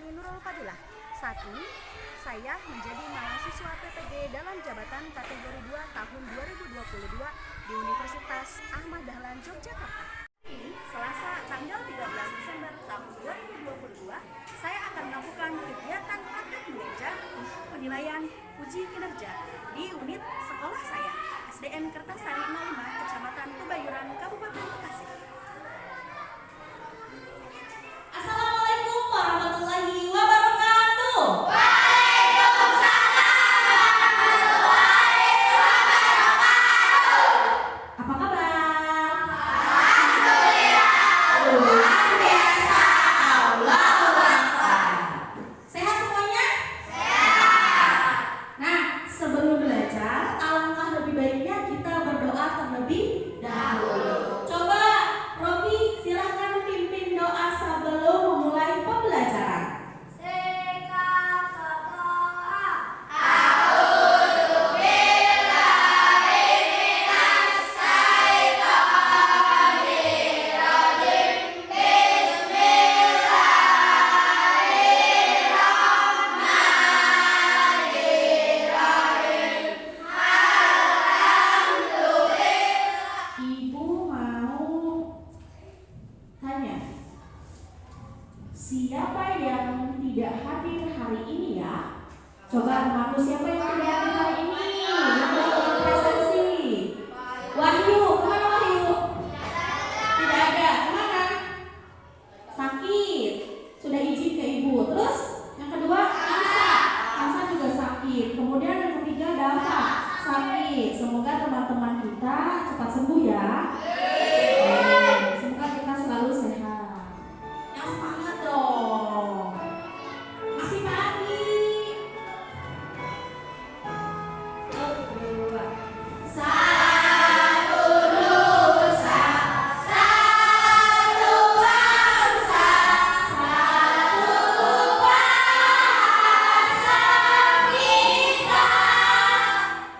Sri Nurul Fadilah. Saat ini, saya menjadi mahasiswa PPG dalam jabatan kategori 2 tahun 2022 di Universitas Ahmad Dahlan Yogyakarta. Selasa tanggal 13 Desember tahun 2022, saya akan melakukan kegiatan praktek mengeja untuk penilaian uji kinerja di unit sekolah saya, SDN Kertasari 05, Kecamatan Kebayuran, Kabupaten Bekasi. Assalamualaikum warahmatullahi wabarakatuh. Apa kabar? Luar biasa. Allahu Akbar. Sehat semuanya? Sehat. Nah, sebelum belajar, alangkah lebih baiknya kita berdoa terlebih dahulu. Coba Robi silahkan pimpin doa sebelum memulai pembelajaran. Ibu mau tanya, siapa yang tidak hadir hari ini ya? Coba temanku, siapa yang tidak hadir hari ini? Yang belum presentasi. Wahyu, kemana Wahyu? Tidak ada, kemana? Sakit, sudah izin ke ibu. Terus yang kedua, Ansa juga sakit. Kemudian yang ketiga, Dava sakit. Semoga teman-teman kita cepat sembuh ya. Semoga kita selalu sehat. Yang semangat dong. Masih pagi. 2, 1 nusa, 1 bangsa, 1 bahasa kita.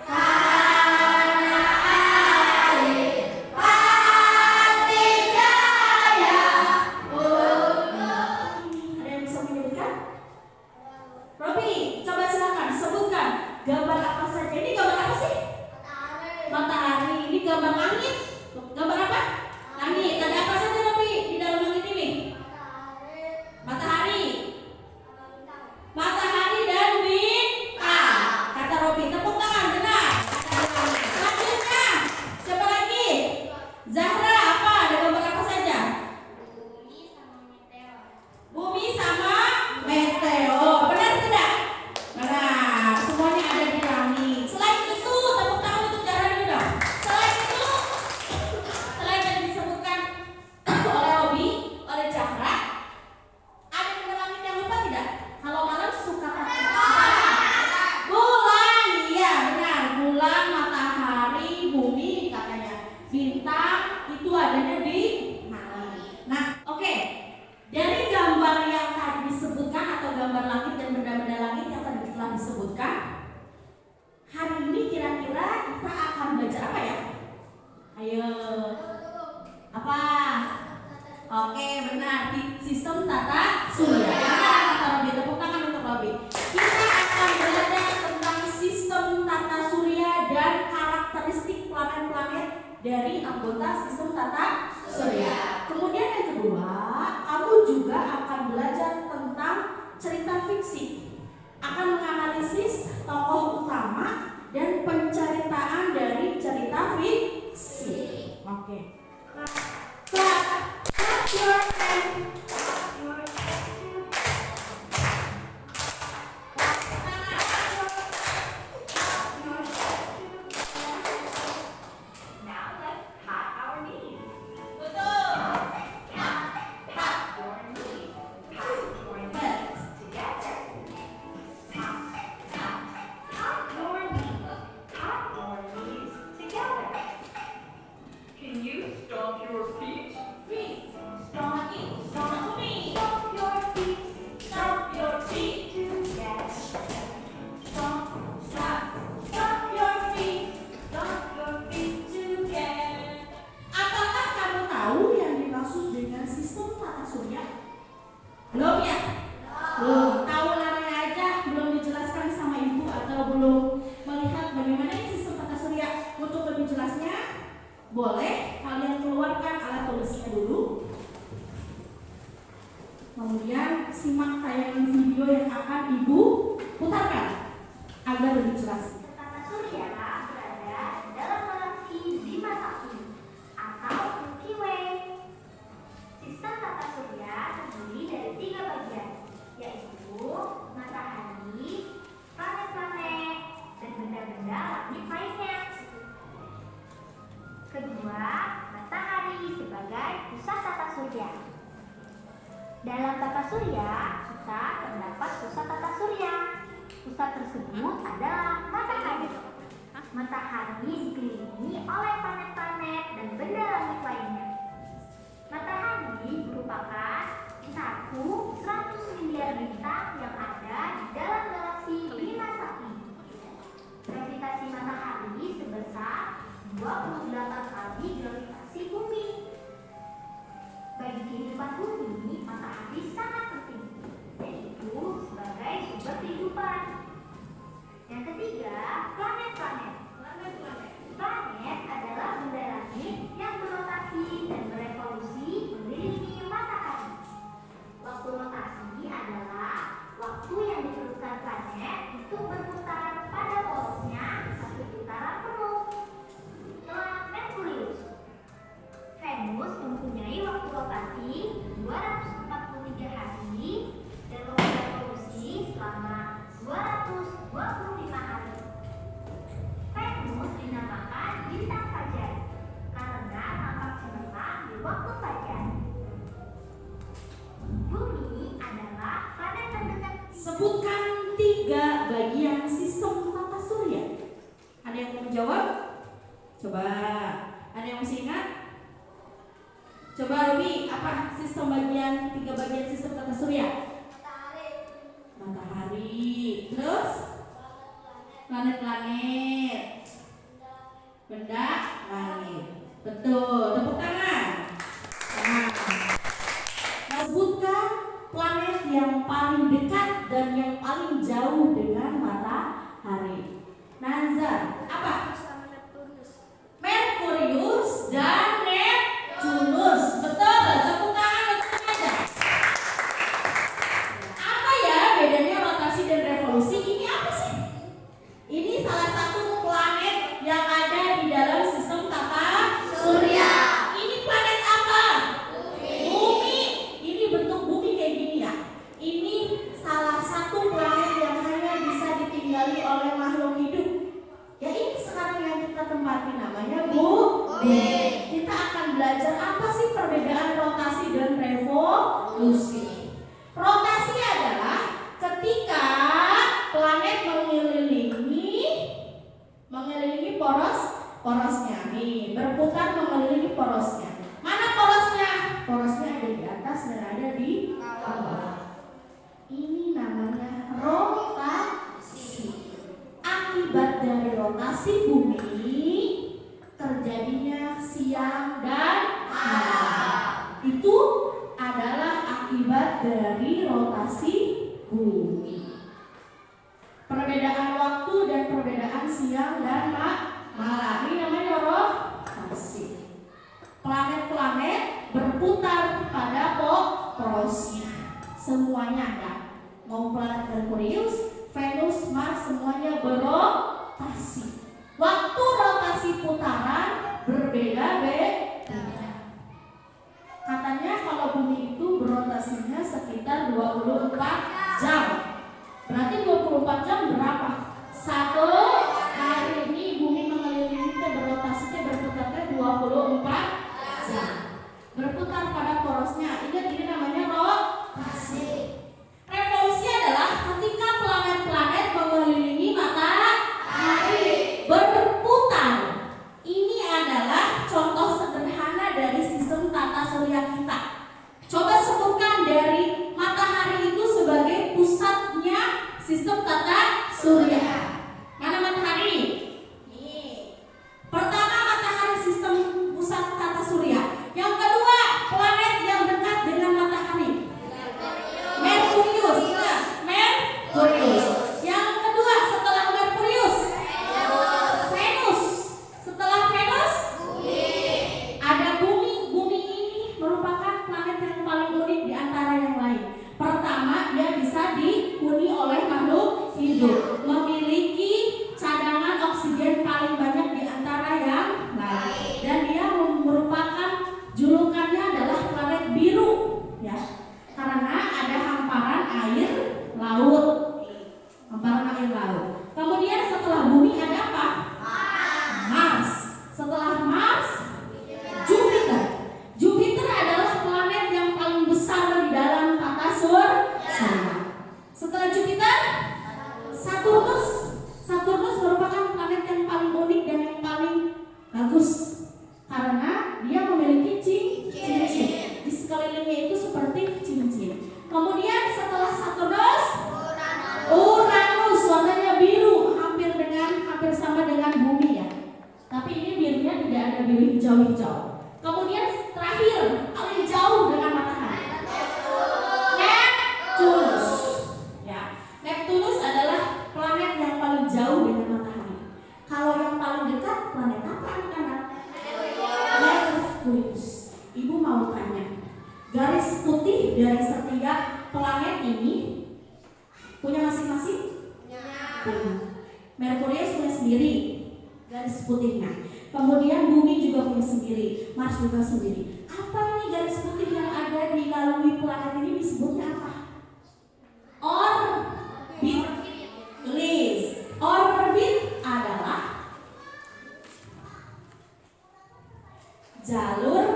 Karena air pasti jaya. Ada yang bisa menyebutkan? Robi, coba silakan sebutkan gambar apa saja. Ini gambar apa sih? Matahari. Ini gambar langit. Gambar apa? Langit. Ada apa saja Robi di dalam langit ini? Matahari. Matahari dan bintang. Kata Robi, tepuk tangan, benar. Selanjutnya, siapa lagi? Zahra, apa? Ada gambar apa saja? Bumi sama meteor. Benar tidak? Benar. Semuanya ada di langit. Selain itu, tepuk tangan untuk Zahra dulu dong. Selain yang disebutkan oleh Robi, oleh Zahra, ada benda langit yang lupa tidak? Kalau malam suka bulan, iya benar. Bulan, matahari, bumi katanya. Bintang itu adanya di langit. Nah, oke. Dari gambar yang tadi disebutkan atau gambar langit dan benda-benda langit yang tadi telah disebutkan, hari ini kira-kira kita akan belajar apa ya? Ayo. Apa? Oke, benar. Di sistem tata surya. Benar, kata Robi. Tepuk tangan untuk Robi. Kita akan belajar tentang sistem tata surya dan karakteristik planet-planet dari anggota sistem tata surya. Kemudian yang kedua, kamu juga akan belajar tentang cerita fiksi. Akan menganalisis tokoh utama dan penceritaan dari cerita fiksi. Oke. Clap your hands. Now let's pat our knees. Betul. Pat your knees. Pat your knees together. Pat, pat, pat your knees. Pat your knees together. Can you stomp your feet? Feet. Stomp it. Stomp me. Stomp your feet. Stomp your feet. Together. Stomp, stomp, stomp your feet. Stomp your feet together. Apakah kamu tahu yang dimaksud dengan sistem tata surya? Belum ya? Belum. Boleh kalian keluarkan alat tulisnya dulu. Kemudian simak tayangan video yang akan Ibu putarkan agar lebih jelas. Tata surya berada dalam galaksi Bima Sakti atau Milky Way. Sistem tata surya terdiri dari 3 bagian, yaitu matahari, planet-planet, dan benda-benda langit lainnya. Kedua, matahari sebagai pusat tata surya. Dalam tata surya, kita terdapat pusat tata surya. Pusat tersebut adalah matahari. Matahari dikelilingi oleh planet-planet dan benda langit lainnya. Matahari merupakan satu 100 miliar bintang yang ada di dalam galaksi Bima Sakti. Gravitasi matahari sebesar 28 kali gravitasi bumi. Bagi kehidupan bumi, matahari sangat penting, yaitu sebagai sumber kehidupan. Yang ketiga, planet-planet. Planet adalah benda langit yang berotasi dan berevolusi mengelilingi matahari. Waktu rotasi adalah waktu yang diperlukan planet untuk berputar pada porosnya satu putaran penuh. Setelah Merkurius, Venus mempunyai waktu rotasi 243 hari dan berevolusi selama 225 hari. Venus dinamakan bintang fajar karena tampak cemerlang di waktu fajar. Bumi adalah planet terdekat. Sebutkan 3 bagian sistem tata surya. Ada yang mau menjawab? Coba. Ada yang masih ingat? Coba Ruby, apa sistem 3 bagian sistem tata surya? Matahari. Terus? Planet-planet. Benda langit. Betul. Tepuk tangan. Nah, sebutkan planet yang paling dekat dan yang paling jauh dengan matahari. Nazar, apa? Merkurius dan Neptunus. Betul, tepuk tangan untuk Nazar. Apa ya bedanya rotasi dan revolusi? Ini apa sih? Ini salah satu planet yang ada di dalam sistem tata surya. Ini planet apa? Bumi. Ini bentuk bumi kayak gini ya. Ini salah satu planet yang hanya bisa ditinggali oleh makhluk hidup. Ya ini sekarang yang kita tempati namanya bumi. Kita akan belajar apa sih perbedaan rotasi dan revolusi. Rotasi adalah ketika planet mengelilingi porosnya nih, berputar mengelilingi porosnya. Mana porosnya? Porosnya ada di atas dan ada di bawah. Ini namanya rotasi. Akibat dari rotasi bumi terjadinya siang dan malam. Itu adalah akibat dari rotasi bumi. Perbedaan waktu dan perbedaan siang dan malam. Ini namanya rotasi. Planet-planet berputar pada porosnya. Semuanya ada. Mau planet Merkurius, Venus, Mars, semuanya berotasi. Waktu rotasi putaran berbeda-beda. Katanya kalau bumi itu berotasinya sekitar 24 jam. Berarti 24 jam berapa? 1 hari. Ini bumi mengelilingi kita berotasinya berputarnya 24 jam. Berputar pada porosnya. Ingat ini namanya rotasi. Revolusi adalah ketika planet-planet mengelilingi matahari berputar. Ini adalah contoh sederhana dari sistem tata surya kita. Coba sebutkan dari matahari itu sebagai pusatnya sistem tata surya. Mana matahari? Pertama matahari sistem pusat tata surya. Yang kedua planet yang dekat hijau-hijau. Kemudian terakhir, paling jauh dengan matahari. Neptunus. Ya, Neptunus adalah planet yang paling jauh dengan matahari. Kalau yang paling dekat planet apa anak-anak? Merkurius. Ibu mau tanya, garis putih dari setiap planet ini punya masing-masing? Punya. Merkurius punya sendiri garis putihnya. Kemudian bumi juga punya sendiri, Mars juga sendiri. Apa ini garis putih yang ada di lalui planet ini disebutnya apa? Orbit. List. Orbit adalah jalur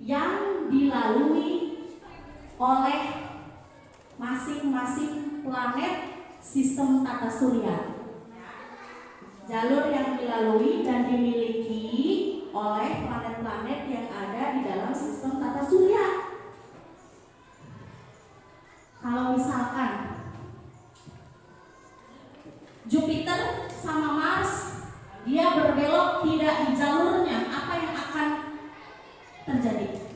yang dilalui oleh masing-masing planet sistem tata surya. Jalur yang dilalui dan dimiliki oleh planet-planet yang ada di dalam sistem tata surya. Kalau misalkan Jupiter sama Mars dia berbelok tidak di jalurnya, apa yang akan terjadi?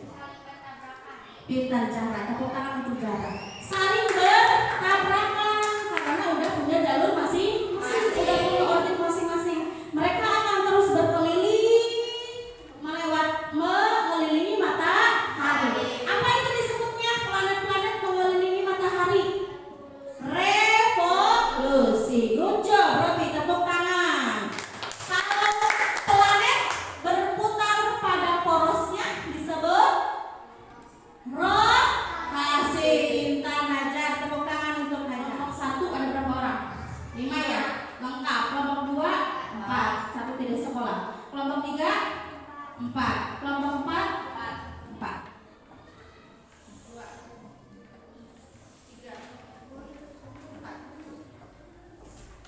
Pintar cara, tepuk tangan untuk cara. Saling bertabrakan karena udah punya jalur masing-masing, udah punya orbit masing-masing. Mereka akan terus berkeliling mengelilingi matahari. Apa itu disebutnya planet-planet mengelilingi matahari? Revolusi. Good job, Robi, tepuk tangan. Kalau planet berputar pada porosnya disebut rotasi. Pintar Najar, tepuk tangan untuk Najar. Kelompok 1 ada berapa orang? 5 ya? Lengkap. Kelompok 2 4, 1 tidak sekolah. Kelompok 3 4, kelompok 4 4.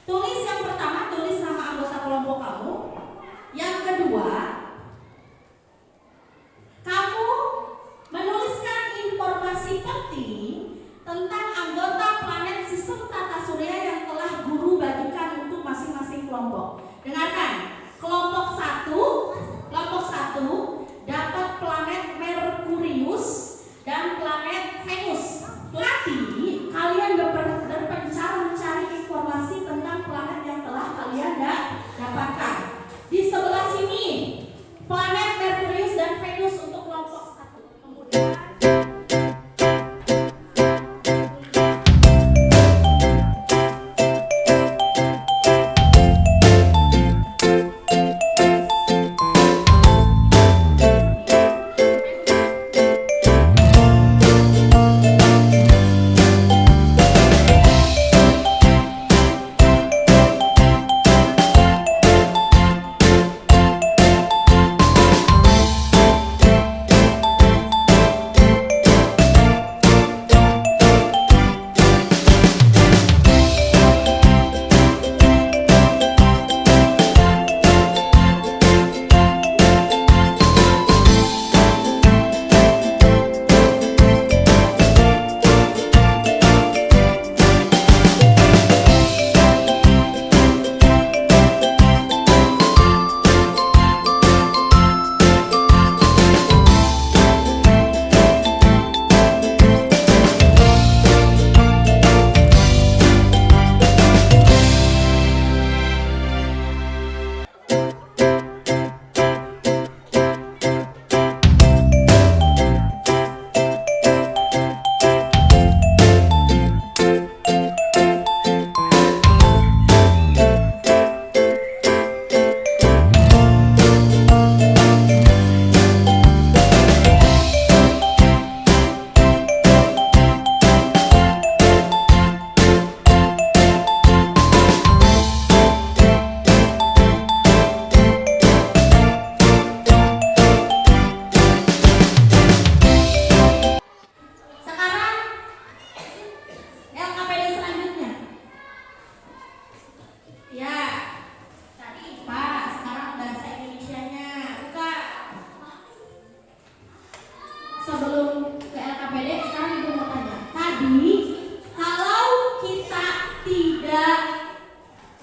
Tulis yang pertama, tulis nama anggota kelompok kamu. Yang kedua, kamu menuliskan informasi penting tentang anggota planet sistem tata surya yang telah guru bagikan untuk masing-masing kelompok. Dengarkan, kelompok 1 dapat planet Merkurius dan planet Venus. Nanti kalian berpencar mencari informasi tentang planet yang telah kalian dapatkan. Di sebelah sini planet Merkurius dan Venus untuk kelompok 1. Kemudian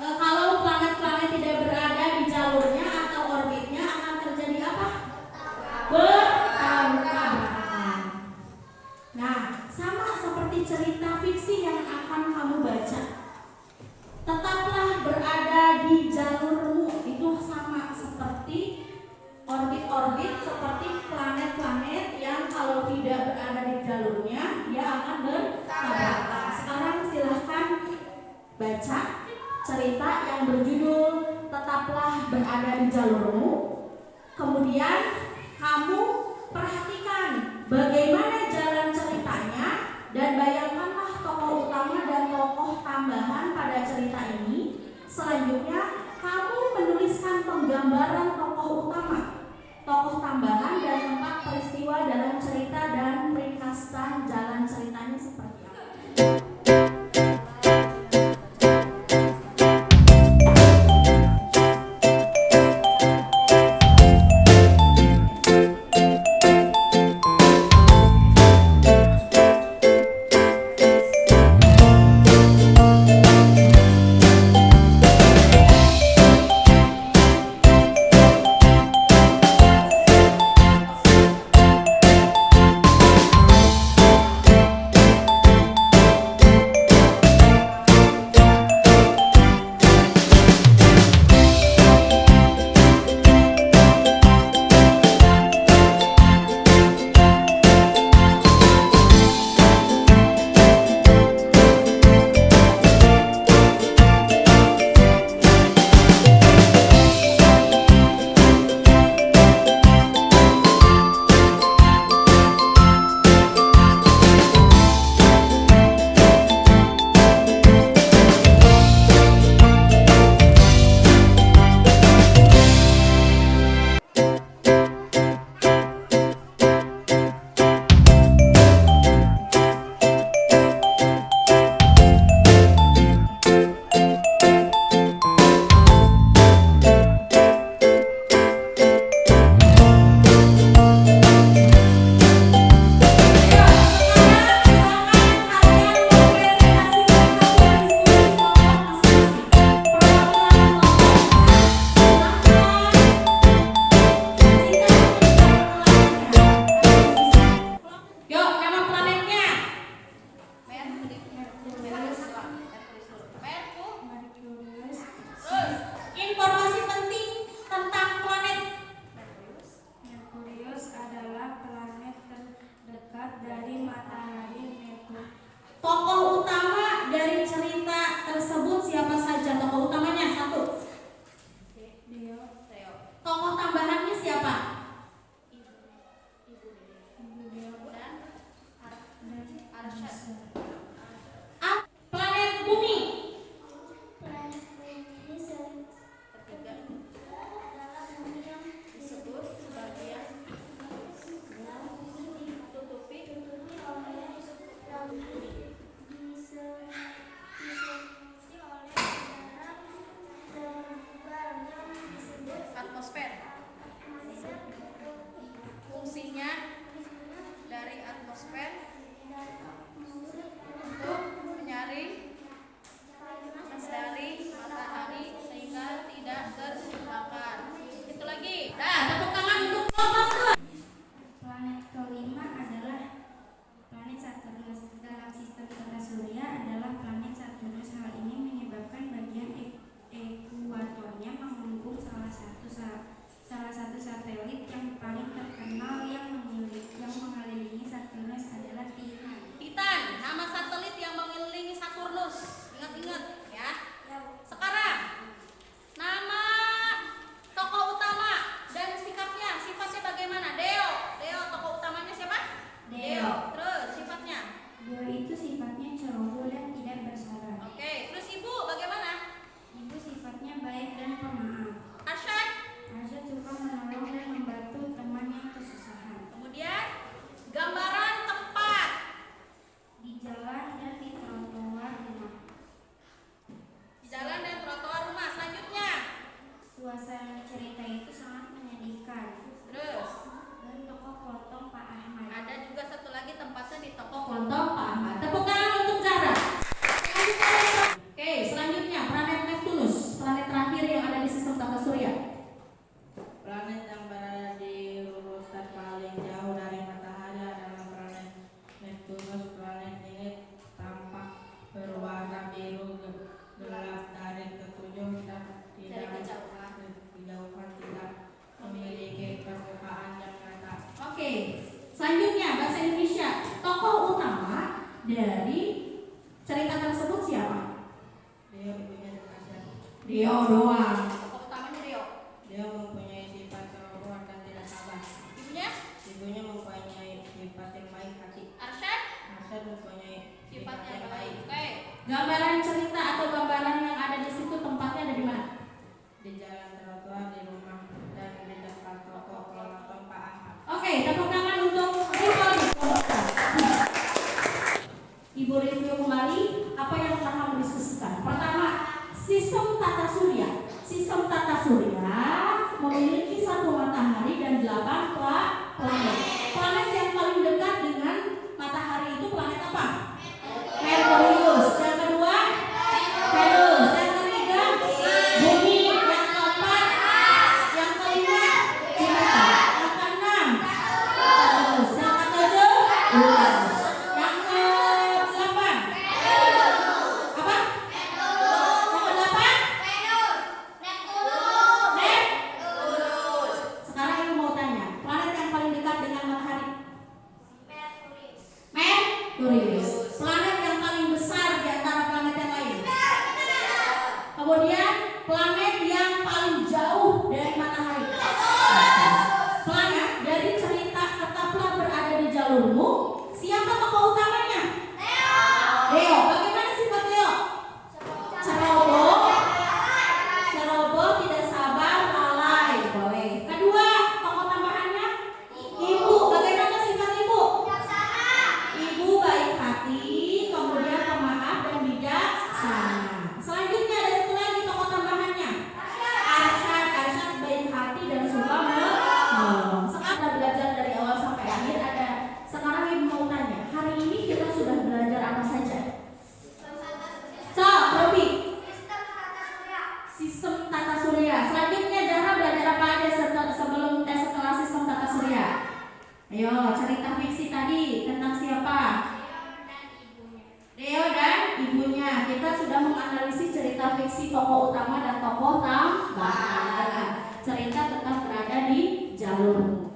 kalau planet-planet tidak berada di jalurnya atau orbitnya akan terjadi apa? membaca cerita yang berjudul Tetaplah Berada di Jalurmu. Kemudian kamu perhatikan bagaimana jalan ceritanya dan bayangkanlah tokoh utama dan tokoh tambahan pada cerita ini. Selanjutnya kamu menuliskan penggambaran tokoh utama, tokoh tambahan dan tempat peristiwa dalam cerita dan ringkaskan jalan ceritanya seperti apa. Tokoh utama dari cerita tersebut siapa saja? Tokoh utamanya satu. Tokoh tambahannya siapa? Planet Bumi. Planet bumi ketiga adalah bumi yang disebut sebagai ditutupi oleh Atmosfer. Fungsinya dari atmosfer untuk menyaring dari matahari sehingga tidak terbakar. Itu lagi. Dah, tepuk tangan untuk kelompok. Planet kelima adalah planet Saturnus. Dalam sistem tata surya adalah planet Saturnus. Hal ini menyebabkan bagian ekuatornya menghubung salah satu satelit yang paling terkenal yang mengelilingi Saturnus adalah Titan. Titan, nama satelit yang mengelilingi Saturnus. Ingat-ingat ya. Sekarang nama tokoh utama dan sifatnya bagaimana? Deo, tokoh utamanya siapa? Deo. Terus sifatnya? Deo itu sifatnya ceroboh dan tidak bersalah. Oke, terus ibu bagaimana? Ibu sifatnya baik dan pemaaf. Arsyad. Arsyad suka menolong dan membantu teman yang kesusahan. Kemudian gambaran tempat Di jalan dan di trotoar rumah. di jalan dan trotoar rumah. Selanjutnya, Suasana cerita itu sangat menyedihkan. terus Dan tokoh Klotong Pak Ahmad. ada juga satu lagi tempatnya di toko Kelompok Pak Ahmad. Tepuk tangan untuk Zara. Oke, selanjutnya planet Neptunus, planet terakhir yang ada di sistem tata surya. Planet yang berada di urutan paling jauh dari matahari adalah planet Neptunus. Planet ini tampak berwarna biru gelap dari ketujuh dan dari kejauhan. tidak memiliki permukaan yang nyata. Oke, selanjutnya bahasa Indonesia. Tokoh utama dari cerita tersebut siapa? Deo ibunya dikasih. Deo doang. Tokoh utamanya Deo. Deo mempunyai sifat ceroboh dan tidak sabar. Ibunya? Ibunya mempunyai sifat yang baik hati. Arsyad? Arsyad mempunyai Sifat yang baik. Oke. Gambaran cerita atau gambaran yang ada di situ tempatnya ada di mana? Di jalan trotoar, di rumah, dan di depan toko kelontong Pak Ahmad. Oke, tepuk tangan untuk Rifki. Ibu review kembali apa yang telah kamu diskusikan. Pertama, sistem tata surya. Sistem tata surya memiliki satu matahari dan 8 planet. Planet yang paling dekat dengan matahari itu planet apa? Merkurius. Yang kedua, Venus. Yang ketiga, Bumi. Yang keempat, yang kelima, Jupiter. Yang keenam, Saturnus. Yang ketujuh, Uranus. Yang ke-8, apa? Yang ke-8, Neptunus. Sekarang aku mau tanya, planet yang paling dekat dengan matahari? Merkurius. Planet yang paling besar di antara planet yang lain? Kemudian planet yang paling jauh dari matahari? Planet dari cerita Tetaplah Berada di Jalurmu, siapa tokoh utamanya? Leo. Bagaimana sifat Leo? Ceroboh, tidak sabar, lalai. Boleh. Kedua, tokoh tambahannya? Ibu. Bagaimana sifat ibu? Ibu baik hati, kemudian pemaaf dan bijaksana. Selanjutnya ada satu lagi tokoh tambahannya. Arsyad baik hati dan suka menolong. Sekarang kita belajar dari awal sampai akhir. Sekarang ibu mau tanya, hari ini kita sudah belajar apa saja? Robi. Sistem tata surya. Selanjutnya Zahra belajar apa aja sebelum tes setelah sistem tata surya? Ayo, cerita fiksi tadi tentang siapa? Deo dan ibunya. Kita sudah menganalisis cerita fiksi tokoh utama dan tokoh tambahan. Cerita tetap berada di jalurmu.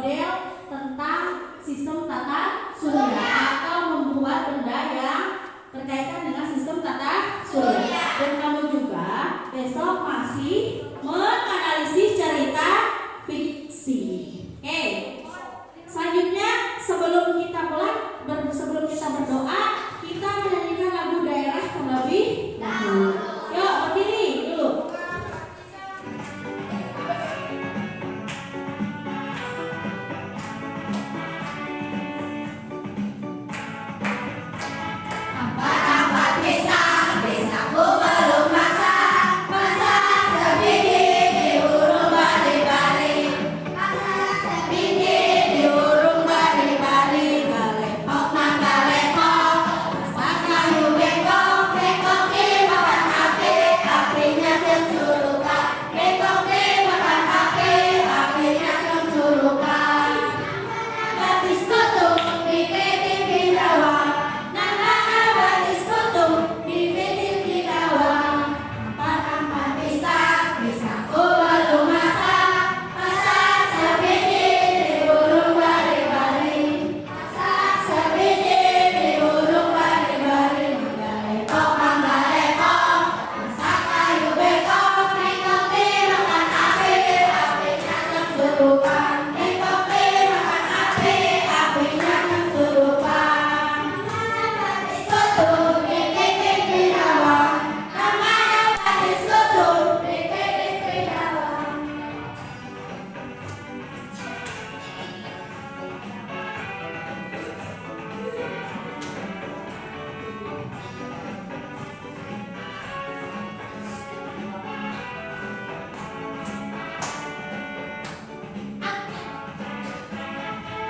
model tentang sistem tata surya atau membuat benda yang berkaitan dengan sistem tata surya. Dan kamu juga besok masih menganalisis cerita fiksi. Oke. Selanjutnya sebelum kita pulang, sebelum kita berdoa, kita menyanyikan lagu daerah terlebih dahulu. Yuk berdiri dulu. Empat-empat desaku belum masak, masak sebiji diurung bari-bari, masak sebiji diurung bari-bari, galepok nang galepok, masak kayu bengkok, bengkok dimakan api, apinya cencurukan, bengkok dimakan api, apinya cencurukan. Batis kutu dipitih bidawang, nana batis kutu dipitih bidawang. Empat-empat desaku belum masak, masak sebiji diurung bari-bari, masak sebiji diurung bari-bari, galepok nang galepok, masak kayu bengkok, bengkok dimakan api, apinya cencurukan, bengkok dimakan api, apinya cencurukan. Batis kutu dipitih bidawang, namanya batis kutu dipitih bidawang.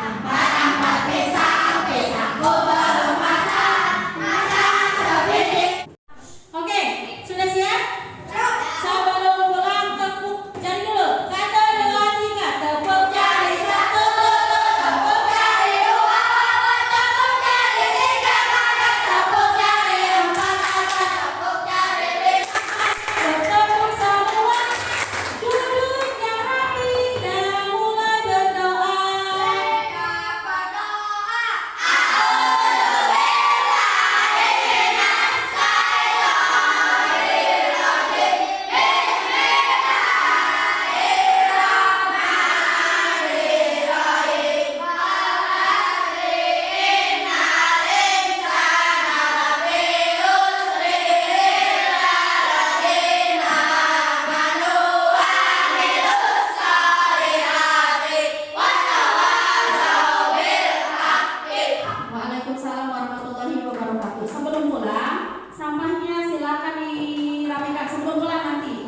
Empat-empat desaku belum masak, masak sebiji. Oke, sudah siap? Sebelum pulang tepuk jari dulu. 1, 2, 3, tepuk jari. 1, Tepuk jari dua, tepuk jari tiga, tepuk jari empat, tepuk jari lima. bertepuk semua. Duduk yang rapi dan mulai berdoa. Waalaikumsalam warahmatullahi wabarakatuh. Sebelum pulang, sampahnya silakan dirapikan sebelum pulang nanti.